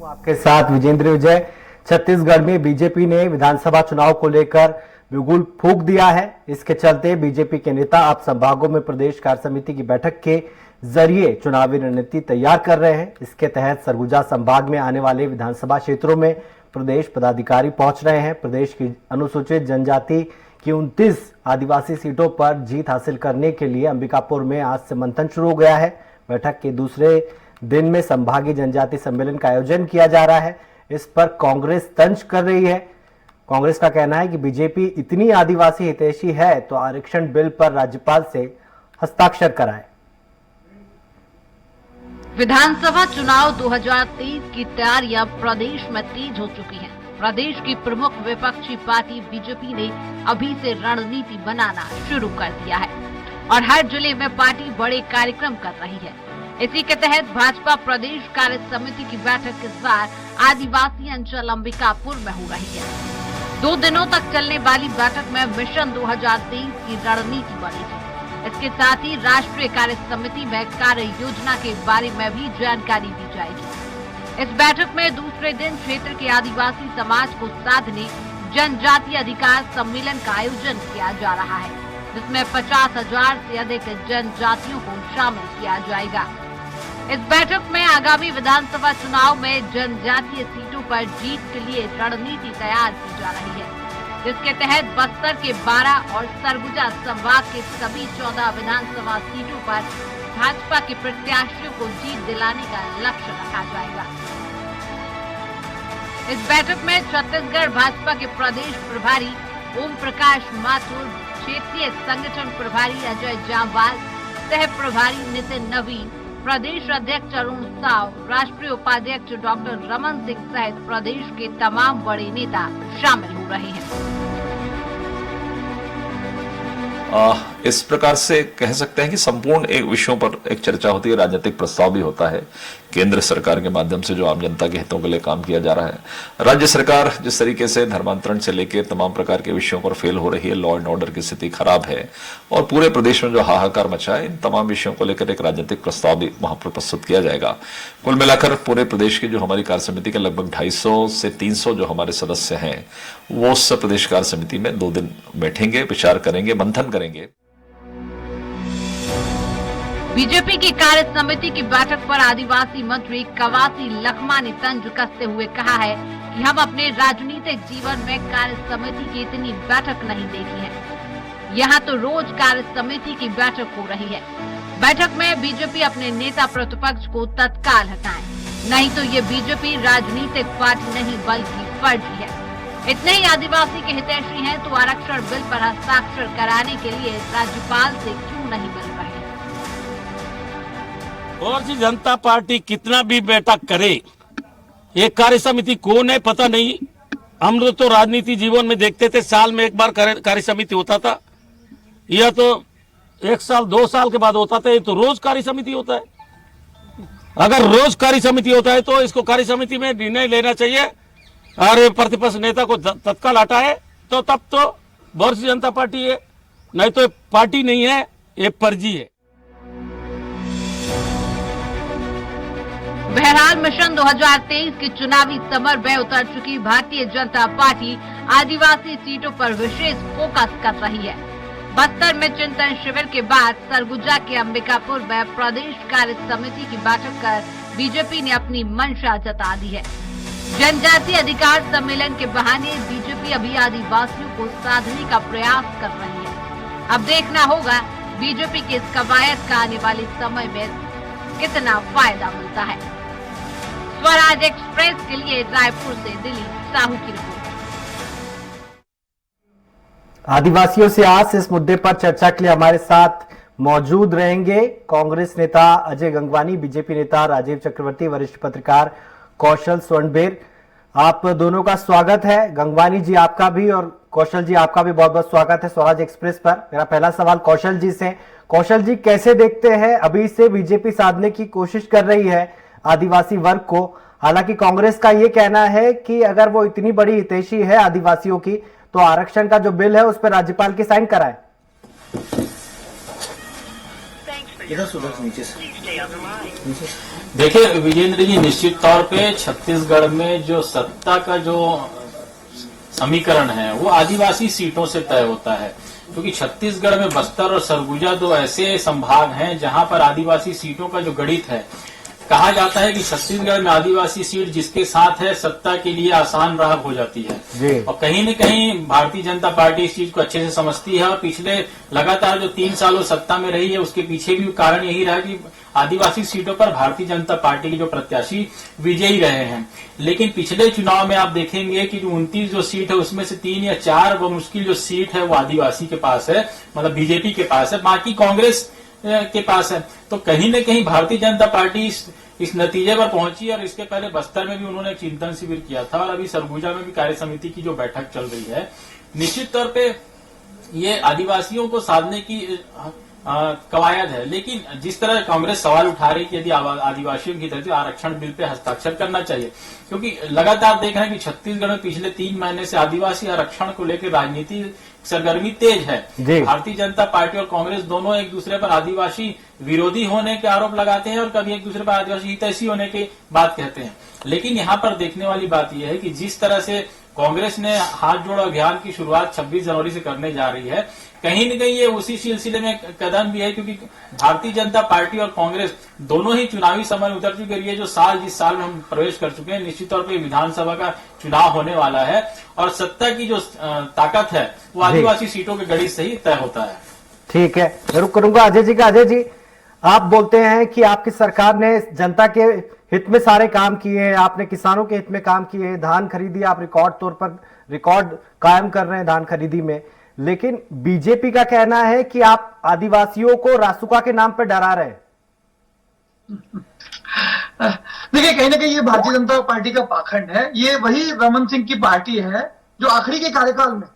आपके साथ विजेंद्र विजय। छत्तीसगढ़ में बीजेपी ने विधानसभा चुनाव को लेकर बिगुल फूंक दिया है। इसके चलते बीजेपी के नेता अब संभागों में प्रदेश कार्य समिति की बैठक के जरिए चुनावी रणनीति तैयार कर रहे हैं। इसके तहत सरगुजा संभाग में आने वाले विधानसभा क्षेत्रों में प्रदेश पदाधिकारी पहुंच रहे हैं। प्रदेश की अनुसूचित जनजाति की 29 आदिवासी सीटों पर जीत हासिल करने के लिए अंबिकापुर में आज से मंथन शुरू हो गया है। बैठक के दूसरे दिन में संभागीय जनजाति सम्मेलन का आयोजन किया जा रहा है। इस पर कांग्रेस तंज कर रही है। कांग्रेस का कहना है कि बीजेपी इतनी आदिवासी हितैषी है तो आरक्षण बिल पर राज्यपाल से हस्ताक्षर कराए। विधानसभा चुनाव 2023 की तैयारियां प्रदेश में तेज हो चुकी हैं। प्रदेश की प्रमुख विपक्षी पार्टी बीजेपी ने अभी से रणनीति बनाना शुरू कर दिया है और हर जिले में पार्टी बड़े कार्यक्रम कर रही है। इसी के तहत भाजपा प्रदेश कार्य समिति की बैठक इस बार आदिवासी अंचल अंबिकापुर में हो रही है। 2 दिनों तक चलने वाली बैठक में मिशन 2023 की रणनीति बनेगी। इसके साथ ही राष्ट्रीय कार्य समिति में कार्य योजना के बारे में भी जानकारी दी जाएगी। इस बैठक में दूसरे दिन क्षेत्र के आदिवासी समाज को साधने जनजातीय अधिकार सम्मेलन का आयोजन किया जा रहा है, जिसमें 50,000 से अधिक जनजातियों को शामिल किया जाएगा। इस बैठक में आगामी विधानसभा चुनाव में जनजातीय सीटों पर जीत के लिए रणनीति तैयार की जा रही है, जिसके तहत बस्तर के 12 और सरगुजा संभाग के सभी 14 विधानसभा सीटों पर भाजपा के प्रत्याशियों को जीत दिलाने का लक्ष्य रखा जाएगा। इस बैठक में छत्तीसगढ़ भाजपा के प्रदेश प्रभारी ओम प्रकाश माथुर, क्षेत्रीय संगठन प्रभारी अजय जामवाल, सह प्रभारी नितिन नवीन, प्रदेश अध्यक्ष अरुण साव, राष्ट्रीय उपाध्यक्ष डॉक्टर रमन सिंह सहित प्रदेश के तमाम बड़े नेता शामिल हो रहे हैं। इस प्रकार से कह सकते हैं कि संपूर्ण एक विषयों पर एक चर्चा होती है, राजनीतिक प्रस्ताव भी होता है। केंद्र सरकार के माध्यम से जो आम जनता के हितों के लिए काम किया जा रहा है, राज्य सरकार जिस तरीके से धर्मांतरण से लेकर तमाम प्रकार के विषयों पर फेल हो रही है, लॉ एंड ऑर्डर की स्थिति खराब है और पूरे प्रदेश में जो हाहाकार मचा है, इन तमाम विषयों को लेकर एक राजनीतिक प्रस्ताव भी वहां पर प्रस्तुत किया जाएगा। कुल मिलाकर पूरे प्रदेश की जो हमारी कार्य समिति के लगभग 250 से 300 जो हमारे सदस्य हैं, वो उस प्रदेश कार्य समिति में 2 दिन बैठेंगे, विचार करेंगे, मंथन करेंगे। बीजेपी की कार्य समिति की बैठक पर आदिवासी मंत्री कवासी लखमा ने तंज कसते हुए कहा है कि हम अपने राजनीतिक जीवन में कार्य समिति की इतनी बैठक नहीं देखी है। यहाँ तो रोज कार्य समिति की बैठक हो रही है। बैठक में बीजेपी अपने नेता प्रतिपक्ष को तत्काल हटाए, नहीं तो ये बीजेपी राजनीतिक पार्टी नहीं बल्कि फर्जी है। इतने ही आदिवासी के हितैषी हैं तो आरक्षण बिल पर हस्ताक्षर कराने के लिए राज्यपाल से क्यों नहीं मिल रहे? भारतीय जनता पार्टी कितना भी बैठक करे, ये कार्य समिति कौन है पता नहीं। हम लोग तो राजनीति जीवन में देखते थे साल में एक बार कार्य समिति होता था, यह तो 1 साल 2 साल के बाद होता था। ये तो रोज कार्य समिति होता है। अगर रोज कार्य समिति होता है तो इसको कार्य समिति में निर्णय लेना चाहिए और प्रतिपक्ष नेता को तत्काल हटाए, तो तब तो भारतीय जनता पार्टी है, नहीं तो पार्टी नहीं है, ये फर्जी है। बहरहाल मिशन 2023 की चुनावी समर में उतर चुकी भारतीय जनता पार्टी आदिवासी सीटों पर विशेष फोकस कर रही है। बस्तर में चिंतन शिविर के बाद सरगुजा के अंबिकापुर में प्रदेश कार्य समिति की बैठक कर बीजेपी ने अपनी मंशा जता दी है। जनजातीय अधिकार सम्मेलन के बहाने बीजेपी अभी आदिवासियों को साधने का प्रयास कर रही है। अब देखना होगा बीजेपी के इस कवायद का आने वाले समय में कितना फायदा मिलता है। स्वराज एक्सप्रेस के लिए रायपुर से दिलीप साहू की रिपोर्ट। आदिवासियों से आज इस मुद्दे पर चर्चा के लिए हमारे साथ मौजूद रहेंगे कांग्रेस नेता अजय गंगवानी, बीजेपी नेता राजीव चक्रवर्ती, वरिष्ठ पत्रकार कौशल स्वर्णबेर। आप दोनों का स्वागत है। गंगवानी जी आपका भी और कौशल जी आपका भी बहुत बहुत स्वागत है स्वराज एक्सप्रेस पर। मेरा पहला सवाल कौशल जी से। कौशल जी, कैसे देखते हैं अभी से बीजेपी साधने की कोशिश कर रही है आदिवासी वर्ग को? हालांकि कांग्रेस का यह कहना है कि अगर वो इतनी बड़ी हितैषी है आदिवासियों की तो आरक्षण का जो बिल है उस पर राज्यपाल की साइन कराए। देखिए विजेंद्र जी, निश्चित तौर पे छत्तीसगढ़ में जो सत्ता का जो समीकरण है वो आदिवासी सीटों से तय होता है, क्योंकि छत्तीसगढ़ में बस्तर और सरगुजा दो ऐसे संभाग हैं जहां पर आदिवासी सीटों का जो गणित है, कहा जाता है कि छत्तीसगढ़ में आदिवासी सीट जिसके साथ है सत्ता के लिए आसान राह हो जाती है। और कहीं न कहीं भारतीय जनता पार्टी इस चीज को अच्छे से समझती है और पिछले लगातार जो 3 सालों सत्ता में रही है उसके पीछे भी कारण यही रहा कि आदिवासी सीटों पर भारतीय जनता पार्टी के जो प्रत्याशी विजयी रहे हैं। लेकिन पिछले चुनाव में आप देखेंगे कि जो 29 जो सीट है उसमें से 3 या 4 मुश्किल जो सीट है वो आदिवासी के पास है, मतलब बीजेपी के पास है, बाकी कांग्रेस के पास है। तो कहीं न कहीं भारतीय जनता पार्टी इस नतीजे पर पहुंची और इसके पहले बस्तर में भी उन्होंने एक चिंतन शिविर किया था और अभी सरगुजा में भी कार्य समिति की जो बैठक चल रही है, निश्चित तौर पे ये आदिवासियों को साधने की कवायद है। लेकिन जिस तरह कांग्रेस सवाल उठा रही कि यदि आदिवासियों की तरफ से आरक्षण बिल पे हस्ताक्षर करना चाहिए, क्योंकि लगातार देख रहे हैं कि छत्तीसगढ़ में पिछले 3 महीने से आदिवासी आरक्षण को लेकर राजनीति सरगर्मी तेज है। भारतीय जनता पार्टी और कांग्रेस दोनों एक दूसरे पर आदिवासी विरोधी होने के आरोप लगाते हैं और कभी एक दूसरे पर आदिवासी हितैषी होने की बात कहते हैं। लेकिन यहाँ पर देखने वाली बात यह है कि जिस तरह से कांग्रेस ने हाथ जोड़ो अभियान की शुरुआत 26 जनवरी से करने जा रही है, कहीं न कहीं ये उसी सिलसिले में कदम भी है, क्योंकि भारतीय जनता पार्टी और कांग्रेस दोनों ही चुनावी समय में उतर चुके हैं। जिस साल में हम प्रवेश कर चुके हैं, निश्चित तौर पर विधानसभा का चुनाव होने वाला है और सत्ता की जो ताकत है वो आदिवासी सीटों के गणित से ही तय होता है। ठीक है, रुक करूंगा अजय जी का। अजय जी, आप बोलते हैं कि आपकी सरकार ने जनता के हित में सारे काम किए हैं, आपने किसानों के हित में काम किए हैं, धान खरीदी आप रिकॉर्ड कायम कर रहे हैं धान खरीदी में, लेकिन बीजेपी का कहना है कि आप आदिवासियों को रासुका के नाम पर डरा रहे हैं। देखिए, कहीं ना कहीं ये भारतीय जनता पार्टी का पाखंड है। ये वही रमन सिंह की पार्टी है जो आखिरी के कार्यकाल में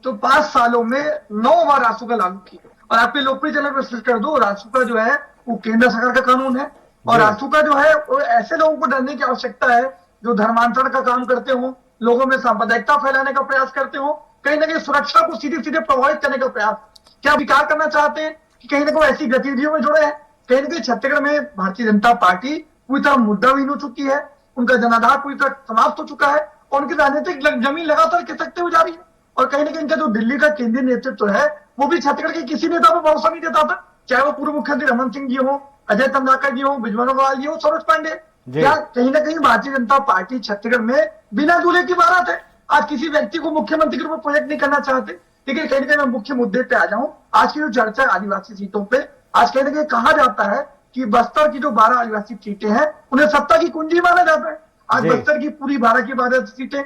तो 5 सालों में 9 बार रासुका लागू की। और आपके लोकप्रिय चैनल पर सर्च कर दो, रासुका जो है वो केंद्र सरकार का कानून है और रासुका जो है वो ऐसे लोगों को डरने की आवश्यकता है जो धर्मांतरण का काम करते हो, लोगों में सांप्रदायिकता फैलाने का प्रयास करते हो, कहीं ना कहीं सुरक्षा को सीधे सीधे प्रभावित करने का प्रयास। क्या विकार करना चाहते हैं कि कहीं ना कहीं ऐसी गतिविधियों में जुड़े हैं? कहीं ना कहीं छत्तीसगढ़ में भारतीय जनता पार्टी पूरी तरह मुद्दाविहीन हो चुकी है, उनका जनाधार पूरी तरह समाप्त हो चुका है और उनकी राजनीतिक जमीन लगातार खिसकते हुए जा रही है। और कहीं ना कहीं इनका जो दिल्ली का केंद्रीय नेतृत्व है वो भी छत्तीसगढ़ के किसी नेता पर भरोसा नहीं देता था, चाहे वो पूर्व मुख्यमंत्री रमन सिंह जी हो, अजय चंद्राकर जी हो, बिजमोहन अग्रवाल जी हो, सरोज पांडे। क्या कहीं ना कहीं भारतीय जनता पार्टी छत्तीसगढ़ में बिना दूल्हे की बारात है? आज किसी व्यक्ति को मुख्यमंत्री के रूप में प्रोजेक्ट नहीं करना चाहते। लेकिन कहीं ना कहीं मैं मुख्य मुद्दे पे आ जाऊं, आज की जो चर्चा आदिवासी सीटों पे, आज कहीं ना कहीं कहा जाता है कि बस्तर की जो 12 आदिवासी सीटें हैं उन्हें सत्ता की कुंजी माना जाता है। आज बस्तर की पूरी 12 की 12 सीटें,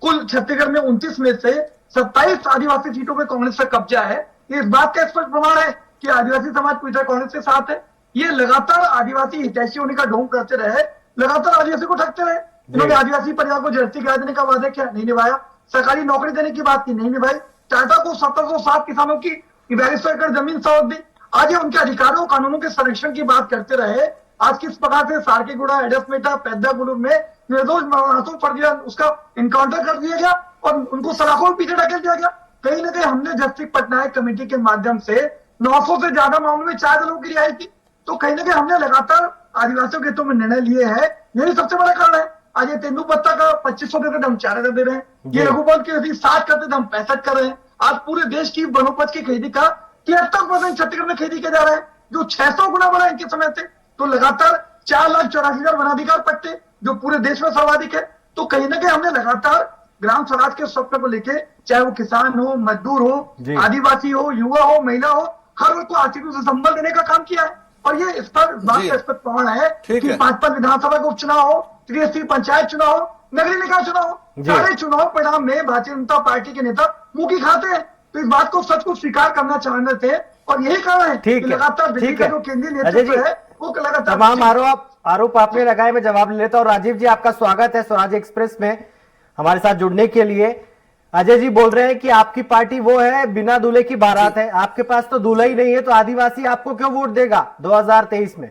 कुल छत्तीसगढ़ में 29 में से 27 आदिवासी सीटों पर कांग्रेस का कब्जा है। ये इस बात का स्पष्ट प्रमाण है कि आदिवासी समाज पूरी तरह कांग्रेस के साथ है। ये लगातार आदिवासी हितैषी होने का ढोंग करते रहे, लगातार आदिवासी को ठगते रहे। इन्होंने आदिवासी परिवार को जर्सी गिरा देने का वादा किया, नहीं निभाया। सरकारी नौकरी देने की बात की, नहीं निभाई। टाटा को 1707 किसानों की 4200 एकड़ जमीन सौंप दी। आज ये उनके अधिकारों कानूनों के संरक्षण की बात करते रहे। आज किस प्रकार से सारकेगुड़ा, एडसमेटा, पेद्दागुलू में निर्दोष मासूम फर्जियां उसका इनकाउंटर कर दिया गया और उनको सलाखों में पीछे ढकेल दिया गया। कहीं ना कहीं हमने जस्टिस पटनायक कमेटी के माध्यम से 900 से ज्यादा मामलों में 4 दलों की रिहाई की। तो कहीं ना कहीं हमने लगातार आदिवासियों के हितों में निर्णय लिए हैं, यही सबसे बड़ा कारण है। आज ये तेंदुपत्ता का 2500 देते थे, हम 4000 दे रहे हैं। ये रघुपत की यदि 60 करते थे, हम 65 कर रहे हैं। आज पूरे देश की वनोपज की खरीदी का 73% छत्तीसगढ़ में खरीदी किया जा रहा है, जो 600 गुना बढ़ा इनके समय से। तो लगातार 4,84,000 वनाधिकार पट्टे जो पूरे देश में सर्वाधिक है। तो कहीं ना कहीं हमने लगातार ग्राम स्वराज के स्वप्न को लेके, चाहे वो किसान हो, मजदूर हो, आदिवासी हो, युवा हो, महिला हो, हर वर्ग को आर्थिक रूप से संबल देने का काम किया है। और ये इस पर बात का स्पष्ट प्रमाण है कि 5 विधानसभा का उपचुनाव हो, त्रिस्तरीय पंचायत चुनाव हो, नगरीय निकाय चुनाव हो, सारे चुनाव परिणाम में भारतीय जनता पार्टी के नेता मुंह की खाते हैं। तो इस बात को सच को स्वीकार करना चाहते थे और यही कारण है कि लगातार दिल्ली का जो केंद्रीय नेतृत्व है वो लगातार तमाम आरोप आपने लगाए। मैं जवाब ले लेता हूँ। राजीव जी, आपका स्वागत है स्वराज एक्सप्रेस में हमारे साथ जुड़ने के लिए। अजय जी बोल रहे हैं कि आपकी पार्टी वो है बिना दूल्हे की बारात है, आपके पास तो दूल्हा ही नहीं है, तो आदिवासी आपको क्यों वोट देगा 2023 में?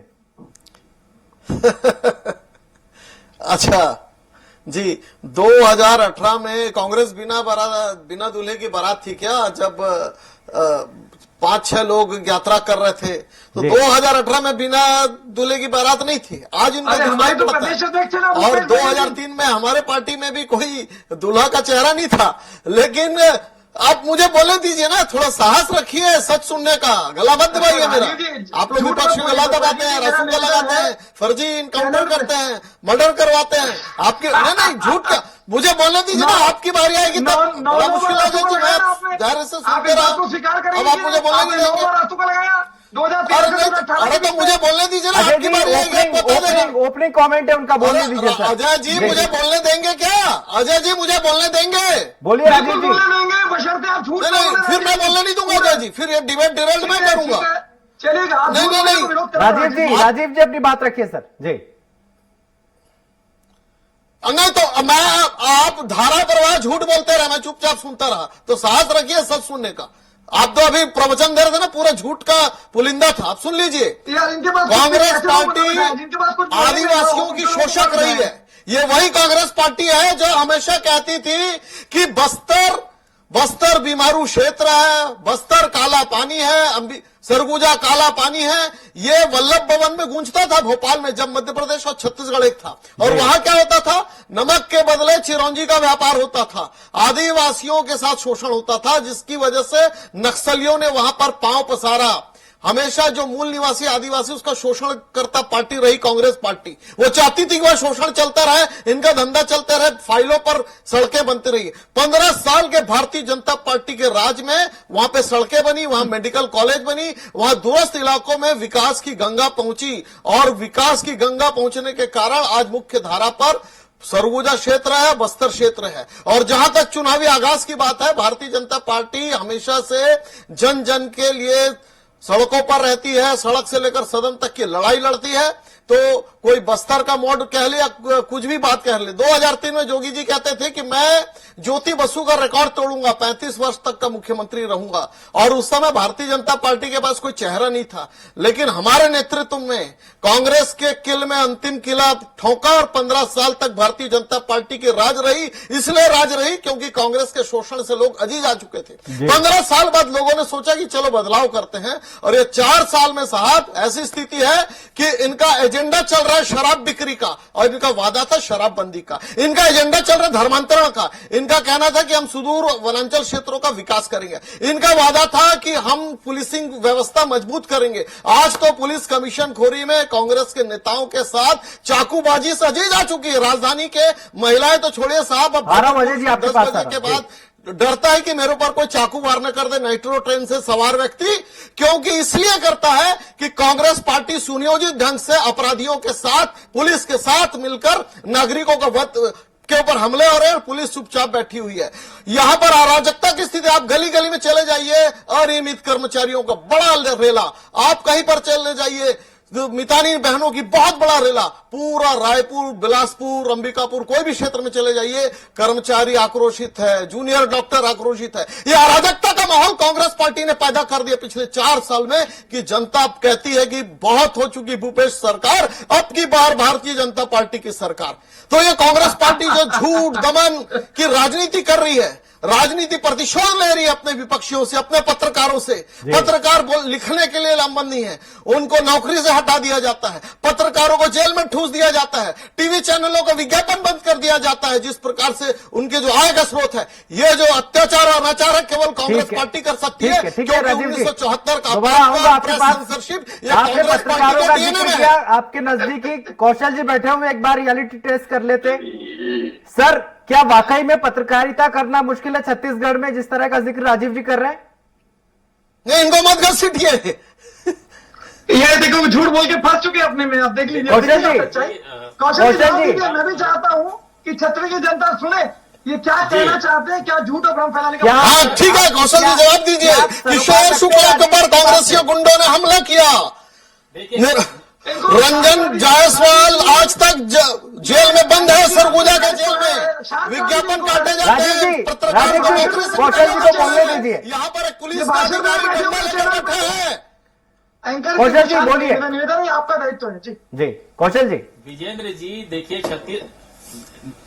अच्छा जी, 2018 में कांग्रेस बिना दूल्हे की बारात थी क्या? जब 5-6 लोग यात्रा कर रहे थे, तो जी। 2018 में बिना दूल्हे की बारात नहीं थी। आज इनको अरे हमारी तो पड़ता है। प्रदेश अध्यक्ष है ना, और भूपेश भाई। 2003 में हमारे पार्टी में भी कोई दूल्हा का चेहरा नहीं था। लेकिन आप मुझे बोलने दीजिए ना, थोड़ा साहस रखिए सच सुनने का। गला मत दबाइए मेरा। आप लोग विपक्ष में गला दबाते हैं, रसूखा लगाते हैं, फर्जी इनकाउंटर करते हैं, मर्डर करवाते हैं। आपके नहीं झूठ का मुझे बोलने दीजिए ना। आपकी बारी आएगी तब बड़ा मुश्किल हो जाएगी। मैं धैर्य से सुनते रहा। अब आप मुझे बोलने नहीं देंगे। अरे तो मुझे बोलने दीजिए ना, अजय आपकी जी बारी आएगी, आप बता देंगे। ओपनिंग कमेंट है उनका, बोलने दीजिए सर। अजय जी मुझे बोलने देंगे क्या? अजय जी मुझे बोलने देंगे? बोलिए राजीव जी। नहीं, फिर मैं बोलने नहीं दूंगा अजय जी। फिर ये डिबेट डिरेल्ट मैं करूंगा। चलेगा। नहीं। राजीव जी अपनी बात रखिए सर जी। नहीं तो मैं आप धारा प्रवाह झूठ बोलते रहे, मैं चुपचाप सुनता रहा। तो साहस रखिए सच सुनने का। आप तो अभी प्रवचन दे रहे थे ना, पूरा झूठ का पुलिंदा था। आप सुन लीजिए, कांग्रेस पार्टी आदिवासियों की शोषक रही है। ये वही कांग्रेस पार्टी है जो हमेशा कहती थी कि बस्तर बीमारू क्षेत्र है, बस्तर काला पानी है, सरगुजा काला पानी है। ये वल्लभ भवन में गूंजता था भोपाल में, जब मध्य प्रदेश और छत्तीसगढ़ एक था। और वहां क्या होता था? नमक के बदले चिरौंजी का व्यापार होता था, आदिवासियों के साथ शोषण होता था, जिसकी वजह से नक्सलियों ने वहां पर पांव पसारा। हमेशा जो मूल निवासी आदिवासी उसका शोषण करता पार्टी रही कांग्रेस पार्टी। वो चाहती थी कि वह शोषण चलता रहे, इनका धंधा चलता रहे, फाइलों पर सड़कें बनती रही। 15 साल के भारतीय जनता पार्टी के राज में वहां पे सड़कें बनी, वहां मेडिकल कॉलेज बनी, वहां दूरस्थ इलाकों में विकास की गंगा पहुंची। और विकास की गंगा पहुंचने के कारण आज मुख्य धारा पर सरगुजा क्षेत्र है, बस्तर क्षेत्र है। और जहां तक चुनावी आगाज की बात है, भारतीय जनता पार्टी हमेशा से जन जन के लिए सड़कों पर रहती है, सड़क से लेकर सदन तक की लड़ाई लड़ती है। तो कोई बस्तर का मोड कह ले या कुछ भी बात कह ले। 2003 में जोगी जी कहते थे कि मैं ज्योति बसु का रिकॉर्ड तोड़ूंगा, 35 वर्ष तक का मुख्यमंत्री रहूंगा। और उस समय भारतीय जनता पार्टी के पास कोई चेहरा नहीं था। लेकिन हमारे नेतृत्व में कांग्रेस के किल में अंतिम किला ठोका और 15 साल तक भारतीय जनता पार्टी की राज रही। इसलिए राज रही क्योंकि कांग्रेस के शोषण से लोग अजीज आ चुके थे। 15 साल बाद लोगों ने सोचा कि चलो बदलाव करते हैं। और ये 4 साल में साहब ऐसी स्थिति है कि इनका एजेंडा चल रहा है शराब बिक्री का, और इनका वादा था शराबबंदी का। इनका एजेंडा चल रहा है धर्मांतरण का। इनका कहना था कि हम सुदूर वनांचल क्षेत्रों का विकास करेंगे। इनका वादा था कि हम पुलिसिंग व्यवस्था मजबूत करेंगे। आज तो पुलिस कमीशन खोरी में कांग्रेस के नेताओं के साथ चाकूबाजी सजीज आ चुकी है। राजधानी के महिलाएं तो छोड़िए साहब, अब 12 बजे जी आपके 10 पास बजे के बाद डरता है कि मेरे ऊपर कोई चाकू वार न कर दे नाइट्रो ट्रेन से सवार व्यक्ति। क्योंकि इसलिए करता है कि कांग्रेस पार्टी सुनियोजित ढंग से अपराधियों के साथ, पुलिस के साथ मिलकर नागरिकों के ऊपर हमले हो रहे हैं और पुलिस चुपचाप बैठी हुई है। यहां पर अराजकता की स्थिति, आप गली गली में चले जाइए, अनियमित कर्मचारियों का बड़ा रेला। आप कहीं पर चले जाइए, मितानी बहनों की बहुत बड़ा रेला, पूरा रायपुर, बिलासपुर, अंबिकापुर, कोई भी क्षेत्र में चले जाइए, कर्मचारी आक्रोशित है, जूनियर डॉक्टर आक्रोशित है। यह अराजकता का माहौल कांग्रेस पार्टी ने पैदा कर दिया पिछले 4 साल में कि जनता अब कहती है कि बहुत हो चुकी भूपेश सरकार, अब की बार भारतीय जनता पार्टी की सरकार। तो ये कांग्रेस पार्टी जो झूठ दमन की राजनीति कर रही है, राजनीति प्रतिशोध ले रही है अपने विपक्षियों से, अपने पत्रकारों से। पत्रकार लिखने के लिए लामबंद नहीं है, उनको नौकरी से हटा दिया जाता है, पत्रकारों को जेल में ठूस दिया जाता है, टीवी चैनलों का विज्ञापन बंद कर दिया जाता है। जिस प्रकार से उनके जो आय का स्रोत है, ये जो अत्याचार और अनाचार केवल कांग्रेस पार्टी कर सकती है। ठीक है राजीव जी, 1974 का आपके पत्रकारों का जिक्र किया, आपके नजदीकी कौशल जी बैठे हुए, एक बार रियलिटी टेस्ट कर लेते। सर, क्या वाकई में पत्रकारिता करना मुश्किल है छत्तीसगढ़ में, जिस तरह का जिक्र राजीव जी कर रहे हैं? नहीं, इनको मत घसीटिए। ये देखो झूठ बोल के फंस चुके अपने में। आप देख लीजिए कौशल जी, कौशल जी, मैं भी चाहता हूं कि छत्तीसगढ़ की जनता सुने ये क्या कहना चाहते हैं, क्या झूठ और भ्रम फैलाने का। हाँ ठीक है, कौशल जी जवाब दीजिए। किशोर शुक्ला के ऊपर कांग्रेसियों गुंडों ने हमला किया। रंजन जायसवाल आज तक जेल में बंद है, सरगुजा के जेल में विज्ञापन काटे जाते हैं पत्रकारों को नौकरी से कौशल जी को बोलने दीजिए। यहाँ पर एक पुलिस का अधिकारी डंडा लेकर बैठे हैं। कौशल जी बोलिए। निवेदन है, आपका दायित्व है जी। जी कौशल जी। विजेंद्र जी देखिए,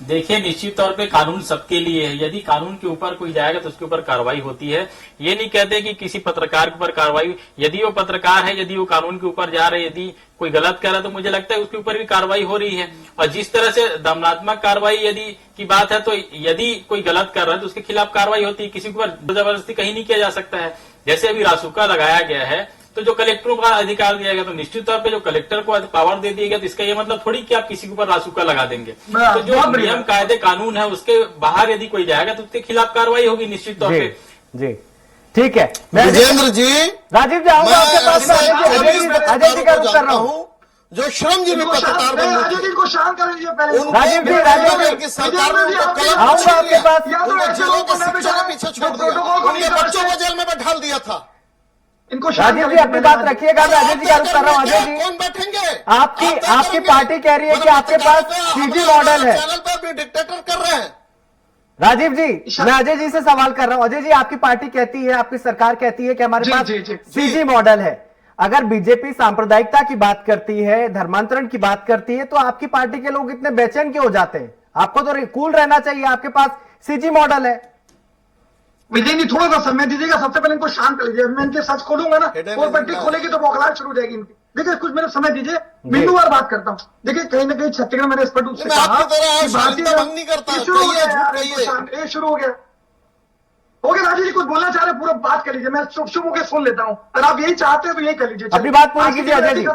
देखिए, निश्चित तौर पे कानून सबके लिए है। यदि कानून के ऊपर कोई जाएगा तो उसके ऊपर कार्रवाई होती है। ये नहीं कहते कि किसी पत्रकार के ऊपर कार्रवाई, यदि वो पत्रकार है, यदि वो कानून के ऊपर जा रहे, यदि कोई गलत कर रहा है तो मुझे लगता है उसके ऊपर भी कार्रवाई हो रही है। और जिस तरह से दमनात्मक कार्रवाई यदि की बात है, तो यदि कोई गलत कर रहा है तो उसके खिलाफ कार्रवाई होती है। किसी के ऊपर जबरदस्ती कहीं नहीं किया जा सकता है। जैसे अभी रासुका लगाया गया है, तो जो कलेक्टरों का अधिकार दिया गया, तो निश्चित तौर पे जो कलेक्टर को पावर दे दिया गया, तो इसका ये मतलब थोड़ी कि आप किसी के ऊपर रासुका लगा देंगे। तो जो नियम कायदे कानून है उसके बाहर यदि कोई जाएगा तो उसके खिलाफ कार्रवाई होगी निश्चित तौर पे। जी ठीक है। मैं विजेंद्र जी, राजीव जी आऊंगा आपके पास। अजय जी का रुख कर रहा हूँ। जो श्रमजीवी पत्रकार बन अजय जी को शांत कर लीजिए पहले। राजीव जी सरकार में आऊंगा आपके पास। जेलों के शिक्षकों के पीछे छोड़ दिया, उनके बच्चों को जेल में बैठा दिया था। इनको राजीव जी अपनी बात रखिएगा, मैं अजय जी का रुख कर रहा हूँ। अजय जी, कौन बैठेंगे? आपकी पार्टी कह रही है कि आपके पास सीजी मॉडल है। चैनल पर भी डिक्टेटर कर रहे हैं। राजीव जी, मैं अजय जी से सवाल कर रहा हूं। अजय जी, आपकी पार्टी कहती है, आपकी सरकार कहती है कि हमारे पास सीजी मॉडल है। अगर बीजेपी सांप्रदायिकता की बात करती है, धर्मांतरण की बात करती है, तो आपकी पार्टी के लोग इतने बेचैन क्यों हो जाते हैं? आपको तो कूल रहना चाहिए, आपके पास सीजी मॉडल है। विजय जी थोड़ा सा समय दीजिएगा, सबसे पहले इनको शांत कर लीजिए। मैं इनके सच खोलूंगा ना, और पट्टी खोलेगी तो बौखलाहट शुरू हो जाएगी इनकी। देखिए कुछ मेरे समय दीजिए, बिंदु बार बात करता हूँ। देखिए कहीं ना कहीं छत्तीसगढ़ मैंने स्पष्ट रूप से कहा कि भारतीय भंग नहीं करता, शुरू हो गया। हो गया। राजीव जी कुछ बोलना चाह रहे, पूरा बात कर लीजिए। मैं शुभ होकर सुन लेता हूँ। अगर आप यही चाहते हैं तो यही कर लीजिए। अपनी बात पूरी कीजिए अजय जी।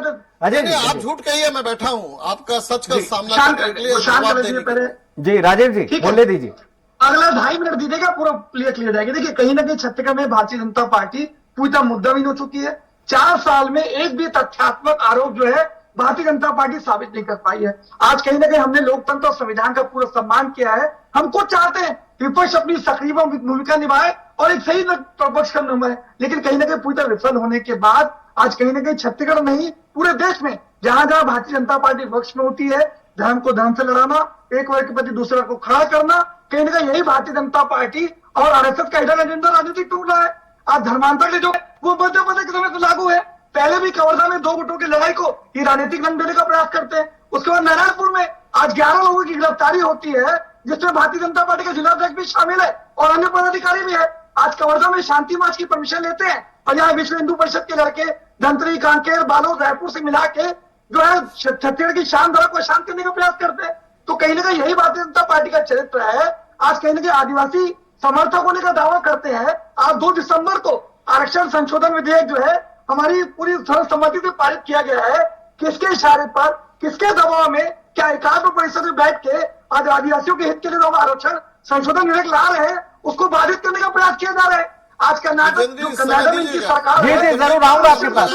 अजय जी आप झूठ कहिए, मैं बैठा हूँ आपका सच का सामना शांत करने के लिए शांत जवाब कर देने लीजिए के लिए। पहले। जी राजीव जी बोलने दीजिए। अगला 2.5 मिनट दीजिएगा, पूरा क्लियर हो जाएगी। देखिए कहीं ना कहीं छत्तीसगढ़ में भारतीय जनता पार्टी पूरी तरह मुद्दाविहीन हो चुकी है। 4 साल में एक भी तथ्यात्मक आरोप जो है भारतीय जनता पार्टी साबित नहीं कर पाई है। आज कहीं ना कहीं हमने लोकतंत्र और संविधान का पूरा सम्मान किया है। हम कुछ चाहते हैं विपक्ष अपनी सक्रिय भूमिका निभाए और एक सही पक्ष का निभाए, लेकिन कहीं ना कहीं पूरी तरह विफल होने के बाद आज कहीं ना कहीं छत्तीसगढ़ नहीं पूरे देश में जहां जहां भारतीय जनता पार्टी विपक्ष में होती है, धर्म को धर्म से लड़ाना, एक वर्ग के प्रति दूसरे को खड़ा करना, कहीं ना कहीं यही भारतीय जनता पार्टी और आरएसएस का हिडन एजेंडा राजनीति टूट रहा है। आज धर्मांतर के जो वो मध्य के समय से लागू है। पहले भी कवर्धा में 2 गुटों की लड़ाई को ये राजनीतिक रंग देने का प्रयास करते हैं। उसके बाद नारायणपुर में आज 11 लोगों की गिरफ्तारी होती है, जिसमें भारतीय जनता पार्टी के जिलाध्यक्ष भी शामिल है और अन्य पदाधिकारी भी है। आज कवर्धा में शांति मार्च की परमिशन लेते हैं और यहाँ विश्व हिंदू परिषद के लड़के धनतरी, कांकेर, बालोद, रायपुर से मिला के जो है छत्तीसगढ़ की शान धरा को शांत करने का प्रयास करते हैं। तो कहीं ना कहीं यही भारतीय जनता पार्टी का चरित्र है। आज कहीं ना कहीं आदिवासी समर्थक होने का दावा करते हैं। आज 2 दिसंबर को आरक्षण संशोधन विधेयक जो है हमारी पूरी सर्वसम्मति से पारित किया गया है। किसके इशारे पर, किसके दबाव में, क्या एकात्म परिषद में बैठ के आज आदिवासियों के हित के लिए आरक्षण संशोधन विधेयक ला रहे हैं, उसको बाधित करने का प्रयास किया जा रहा है। आज कर्नाटक जो कर्नाटक में इनकी सरकार जी है, जरूर आऊंगा आपके पास।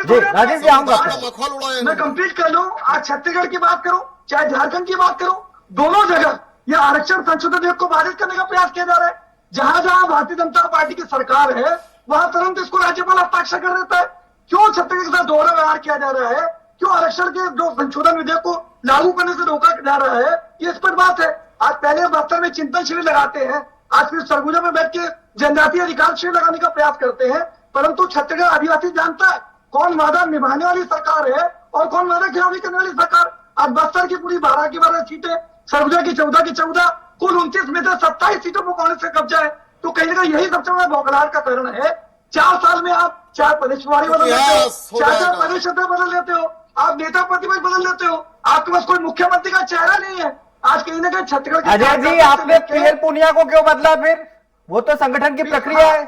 जी राजेश जी आऊंगा। मैं कंप्लीट कर लूं। आज छत्तीसगढ़ की बात करूं चाहे झारखंड की बात करूं, दोनों जगह यह आरक्षण संशोधन विधेयक को बाधित करने का प्रयास किया जा रहा है। जहां जहां भारतीय जनता पार्टी की सरकार है वहां तुरंत इसको राज्यपाल हस्ताक्षर कर देता है। क्यों छत्तीसगढ़ के साथ दोहरा व्यवहार किया जा रहा है? क्यों आरक्षण के जो संशोधन विधेयक को लागू करने से रोका जा रहा है? ये स्पष्ट बात है। आज पहले बस्तर में चिंतन शिविर लगाते हैं, आज फिर सरगुजा में बैठ के जनजातीय अधिकार शिविर लगाने का प्रयास करते हैं, परंतु छत्तीसगढ़ आदिवासी जानता है कौन वादा निभाने वाली सरकार है और कौन वादा खिलाफी करने वाली सरकार। आज बस्तर की पूरी 12 की 12 सीटें, सरगुजा की 14 की 14, कुल 29 में से 27 सीटों पर कांग्रेस का कब्जा है। तो कहीं ना कहीं यही सबसे बड़ा बौखलाहट का कारण है। 4 साल में आप 4 प्रदेश प्रभारी बदल लेते हो, 4 प्रदेश अध्यक्ष बदल लेते हो, आप नेता प्रतिपक्ष बदल लेते हो, आपके पास कोई मुख्यमंत्री का चेहरा नहीं है। आज कहीं ना कहीं छत्तीसगढ़ अजय जी आपने पीएल पुनिया को क्यों बदला? फिर वो तो संगठन की प्रक्रिया है।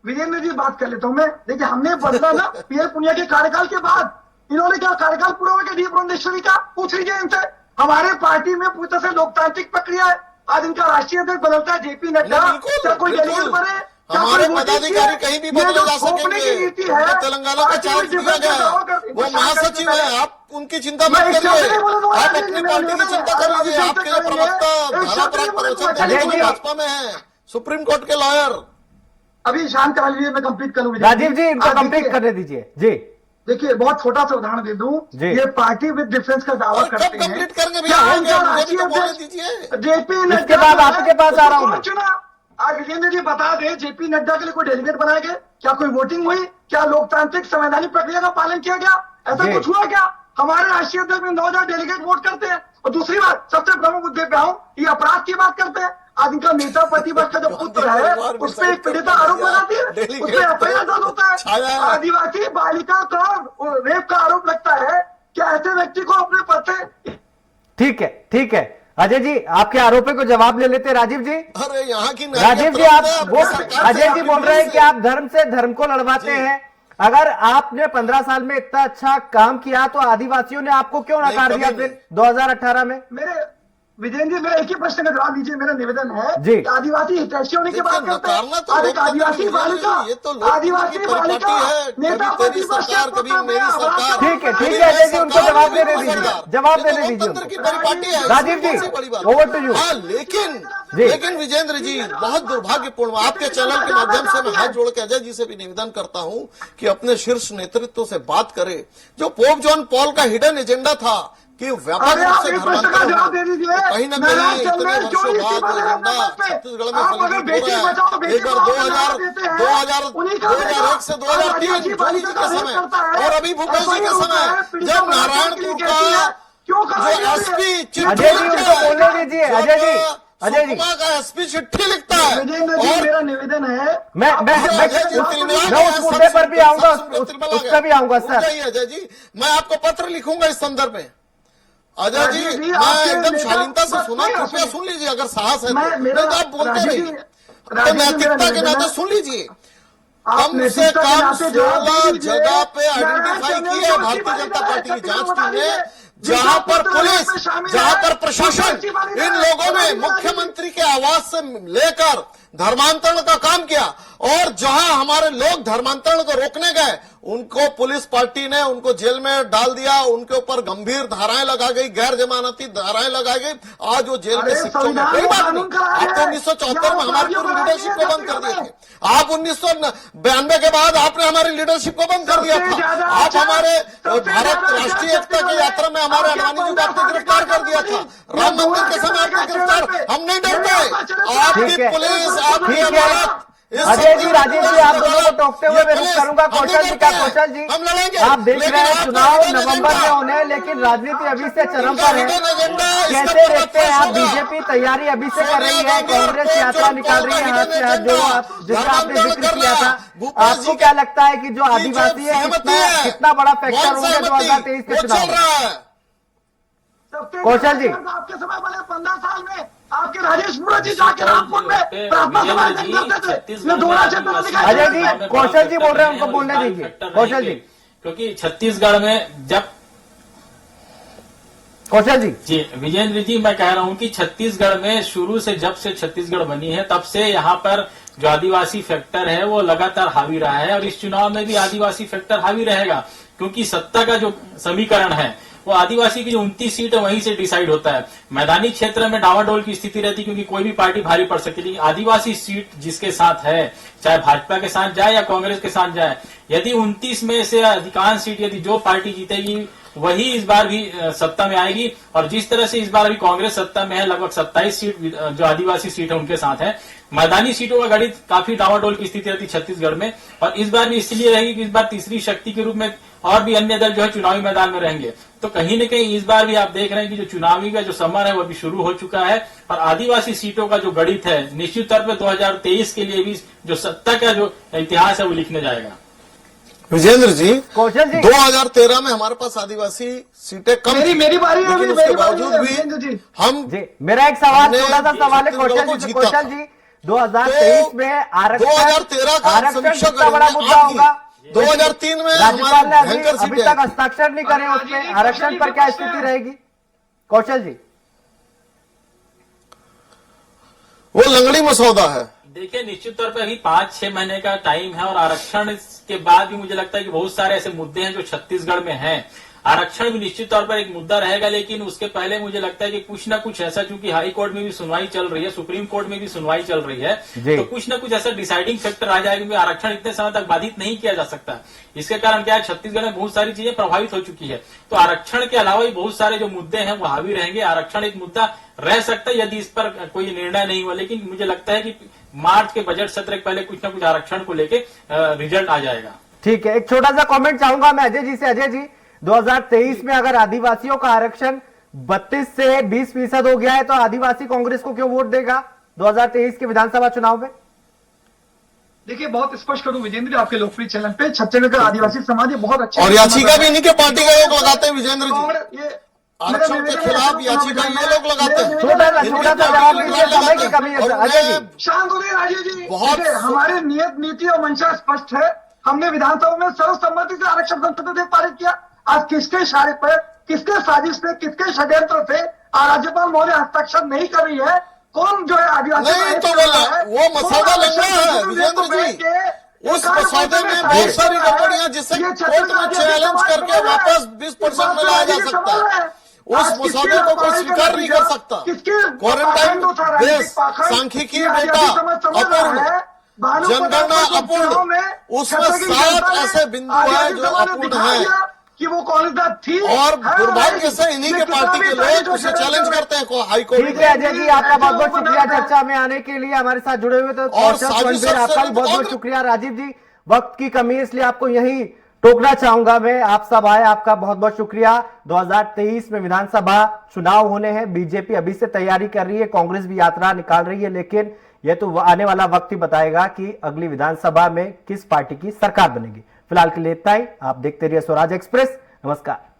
विजेंद्र जी बात कर लेता हूं मैं। देखिए हमने बदला ना पीएल पुनिया के कार्यकाल के बाद। इन्होंने क्या कार्यकाल पूरा हो गया डी पुरंदेश्वरी का? पूछ लीजिए इनसे। हमारे पार्टी में पूरी तरह से लोकतांत्रिक प्रक्रिया है। आज इनका राष्ट्रीय अध्यक्ष बदलता है जेपी नड्डा, क्या कोई डेलीगेट बने, हमारे पदाधिकारी कहीं भी बदले जा सकेंगे। तेलंगाना का चार्ज दिया गया, वो महासचिव है, आप उनकी चिंता मत करिए, आप अपनी पार्टी की चिंता कर लीजिए। आपके जो प्रवक्ता धारापराग प्रवचन भाजपा में है, सुप्रीम कोर्ट के लॉयर। अभी शांत करा लीजिए, मैं कंप्लीट करूँ। राजीव जी इनको कंप्लीट करने दीजिए। जी देखिए बहुत छोटा सा उदाहरण दे दूं, ये पार्टी विद डिफरेंस का दावा करते हैं। कंप्लीट करेंगे भैया, जेपी नड्डा इसके बाद आपके पास आ रहा हूं मैं। चुना आज विजेंद्र जी बता दे, जेपी नड्डा के लिए कोई डेलीगेट बनाया गया? क्या कोई वोटिंग हुई? क्या लोकतांत्रिक संवैधानिक प्रक्रिया का पालन किया गया? ऐसा कुछ हुआ क्या? हमारे राष्ट्रीय अध्यक्ष में 9000 डेलीगेट वोट करते हैं और दूसरी बात, सबसे प्रमुख मुद्दे पे आऊं, ये अपराध की बात करते हैं। आज इनका नेता प्रतिपक्ष का जो पुत्र है उस पर एक पीड़िता आरोप लगाती है, उस पर एफआईआर दर्ज होता है। आदिवासी बालिका का रेप का आरोप लगता है। क्या ऐसे व्यक्ति को अपने पद से? ठीक है अजय जी, आपके आरोपों को जवाब ले लेते हैं राजीव जी। अरे यहाँ की राजीव जी, आप वो अजय जी बोल रहे हैं कि आप धर्म से धर्म को लड़वाते हैं। अगर आपने 15 साल में इतना अच्छा काम किया तो आदिवासियों ने आपको क्यों नकार दिया फिर 2018 में? मेरे विजेंद्र जी, मेरा एक ही प्रश्न का जवाब दीजिए। मेरा निवेदन है जी। कि आदिवासी हितैषी होने की बात करते हैं। तो आज एक आदिवासी बालिका, आदिवासी बालिका नेता प्रतिपक्ष के पुत्र में अपराध। ठीक है अजय जी, उनको जवाब देने दीजिए राजीव जी, ओवर टू यू। लेकिन विजेंद्र जी, बहुत दुर्भाग्यपूर्ण, आपके चैनल के माध्यम से मैं हाथ जोड़ के अजय जी से भी निवेदन करता हूं कि अपने शीर्ष नेतृत्व से बात करें। जो पोप जॉन पॉल का हिडन एजेंडा था कि व्यापक रूप से धर्मांतरण, कहीं न कहीं इतने वर्षों बाद एजेंडा छत्तीसगढ़ में फलीभूत हो रहा है। एक बार 2001 से 2003 मोदी जी के समय और अभी भूपेश जी के समय, जब नारायणपुर का जो एसपी चिट्ठी का एसपी चिट्ठी लिखता है, और मेरा निवेदन है, मैं उस मुद्दे पर भी आऊंगा, उस पर भी आऊंगा सर। अजय जी, मैं आपको पत्र लिखूंगा इस संदर्भ में। अजय जी, मैं एकदम शालीनता से सुना, कृपया सुन लीजिए, अगर साहस है नहीं तो आप बोलते रहिए, तो नैतिकता के नाते सुन लीजिए। कम से कम 16 जगह पे आइडेंटिफाई की है भारतीय जनता पार्टी की जांच टीम ने, जहां पर पुलिस, जहां पर प्रशासन, इन लोगों ने मुख्यमंत्री के आवास से लेकर धर्मांतरण का काम किया, और जहां हमारे लोग धर्मांतरण को रोकने गए उनको पुलिस पार्टी ने उनको जेल में डाल दिया, उनके ऊपर गंभीर धाराएं लगा गई, गैर जमानती धाराएं लगा गई। आज वो जेल में शिक्षकों में कोई बात नहीं। आप तो 1974 में हमारी पूरी लीडरशिप को बंद कर दिए थे। आप 1992 के बाद आपने हमारी लीडरशिप को बंद कर दिया था। आप हमारे भारत राष्ट्रीय एकता की यात्रा में हमारे अडवाणी जी को आपने गिरफ्तार कर दिया था। राम मंदिर के समय आपने गिरफ्तार, हम नहीं डरते। आपकी पुलिस, आपकी अदालत, अजय जी, राजीव जी, आप दोनों को टोकते हुए मैं रुक करूंगा कौशल जी का। कौशल जी, आप देख रहे हैं चुनाव नवंबर में होने हैं, लेकिन राजनीति अभी से चरम पर है। कैसे देखते हैं आप? बीजेपी तैयारी अभी से कर रही है, कांग्रेस यात्रा निकाल रही है, हाथ से हाथ जोड़ो, आप जिसका आपने जिक्र किया था। आपको क्या लगता है कि जो आदिवासी है कितना बड़ा फैक्टर होंगे 2023 के चुनाव में? कौशल जी, आपके समय वाले 15 साल में आपके राजेश पुरा जी जाके रामपुर में प्रार्थना सभा करते थे। अजय जी, कौशल जी बोल रहे हैं, उनको बोलने दीजिए। कौशल जी, क्योंकि छत्तीसगढ़ में जब कौशल जी, विजेंद्र जी, मैं कह रहा हूं कि छत्तीसगढ़ में शुरू से, जब से छत्तीसगढ़ बनी है तब से यहाँ पर जो आदिवासी फैक्टर है वो लगातार हावी रहा है, और इस चुनाव में भी आदिवासी फैक्टर हावी रहेगा, क्योंकि सत्ता का जो समीकरण है वो आदिवासी की जो 29 सीट है वहीं से डिसाइड होता है। मैदानी क्षेत्र में डावाडोल की स्थिति रहती, क्योंकि कोई भी पार्टी भारी पड़ सकती है, लेकिन आदिवासी सीट जिसके साथ है, चाहे भाजपा के साथ जाए या कांग्रेस के साथ जाए, यदि 29 में से अधिकांश सीट यदि जो पार्टी जीतेगी वही इस बार भी सत्ता में आएगी। और जिस तरह से इस बार अभी कांग्रेस सत्ता में है, लगभग 27 सीट जो आदिवासी सीट है उनके साथ है। मैदानी सीटों का गणित काफी डावाडोल की स्थिति रहती छत्तीसगढ़ में, और इस बार भी इसलिए रहेगी कि इस बार तीसरी शक्ति के रूप में और भी अन्य दल जो है चुनावी मैदान में रहेंगे। तो कहीं न कहीं इस बार भी आप देख रहे हैं कि जो चुनावी का जो समर है वो अभी शुरू हो चुका है, और आदिवासी सीटों का जो गणित है निश्चित तौर पर 2023 के लिए भी जो सत्ता का जो इतिहास है वो लिखने जाएगा। विजेंद्र जी, कौशल जी, 2013 में हमारे पास आदिवासी सीटें कम थी, मेरी बारी है, लेकिन उसके बावजूद भी हम जी, मेरा एक सवाल, छोटा सा सवाल है कौशल जी। कौशल जी, 2023 में आरक्षण 2013 का समीक्षा कितना बड़ा मुद्दा होगा? 2003 में राज्यपाल ने हमारी भयंकर अभी तक सीटें, हस्ताक्षर नहीं करे उसमें, आरक्षण पर क्या स्थिति रहेगी? कौशल जी, वो लंगड़ी मसौदा है। देखिए, निश्चित तौर पर अभी 5-6 महीने का टाइम है, और आरक्षण के बाद भी मुझे लगता है कि बहुत सारे ऐसे मुद्दे हैं जो छत्तीसगढ़ में हैं। आरक्षण भी निश्चित तौर पर एक मुद्दा रहेगा, लेकिन उसके पहले मुझे लगता है कि कुछ ना कुछ ऐसा, चूंकि हाई कोर्ट में भी सुनवाई चल रही है, सुप्रीम कोर्ट में भी सुनवाई चल रही है, तो कुछ ना कुछ ऐसा डिसाइडिंग फैक्टर आ जाएगा, क्योंकि आरक्षण इतने समय तक बाधित नहीं किया जा सकता। इसके कारण क्या है, छत्तीसगढ़ में बहुत सारी चीजें प्रभावित हो चुकी है, तो आरक्षण के अलावा भी बहुत सारे जो मुद्दे हैं वो हावी रहेंगे। आरक्षण एक मुद्दा रह सकता है यदि इस पर कोई निर्णय नहीं हुआ, लेकिन मुझे लगता है कि मार्च के बजट सत्र के पहले कुछ ना कुछ आरक्षण को लेके रिजल्ट आ जाएगा। ठीक है, एक छोटा सा कमेंट चाहूंगा मैं अजय जी से। अजय जी, 2023 में अगर आदिवासियों का आरक्षण 32 से 20% हो गया है, तो आदिवासी कांग्रेस को क्यों वोट देगा 2023 के विधानसभा चुनाव में? देखिए, बहुत स्पष्ट करूं विजेंद्र जी, आपके लोकप्रिय चैनल पे छत्तीसगढ़ का आदिवासी समाज ये बहुत अच्छा और याचिका भी इन्हीं के पार्टी का लोग लगाते हैं विजेंद्र जी, कांग्रेस ये आरक्षण के खिलाफ याचिका ये लोग लगाते हैं। छोटा सा जवाब दीजिए, समय की कमी है अजय जी। शांत हो गए राजीव जी। बहुत- देखिए, हमारे नियत नीति और मंशा स्पष्ट है। हमने विधानसभा में सर्वसम्मति से आरक्षण संसद में पारित किया। आज किसके इशारे पर, किसके साजिश पे, किसके षड्यंत्र से राज्यपाल महोदय हस्ताक्षर नहीं कर रही है? कौन जो है आदिवासी नहीं तो वो मसौदा लग रहा है विजेंद्र जी, उस मसौदे में बहुत सारी गड़बड़ियां जिससे कोर्ट में चैलेंज करके वापस 20% में लाया जा सकता है। उस मसौदे को कोई स्वीकार नहीं कर सकता। क्वारंटाइन देश, सांख्यिकी डेटा अपूर्ण, जनगणना अपूर्ण, उसमें 7 ऐसे बिंदु हैं जो अपूर्ण हैं कि वो कॉलेज थी। और दुर्भाग्य से इन्हीं के पार्टी के लोग उसे चैलेंज करते हैं हाईकोर्ट ठीक है अजय जी, आपका बहुत बहुत शुक्रिया चर्चा में आने के लिए, हमारे साथ जुड़े हुए। तो आपका भी बहुत बहुत शुक्रिया। राजीव जी, वक्त की कमी है इसलिए आपको यही टोकना चाहूंगा मैं। आप सब आए, आपका बहुत बहुत शुक्रिया। 2023 में विधानसभा चुनाव होने हैं, बीजेपी अभी से तैयारी कर रही है, कांग्रेस भी यात्रा निकाल रही है, लेकिन यह तो आने वाला वक्त ही बताएगा कि अगली विधानसभा में किस पार्टी की सरकार बनेगी। फिलहाल के लिए इतना ही। आप देखते रहिए स्वराज एक्सप्रेस। नमस्कार।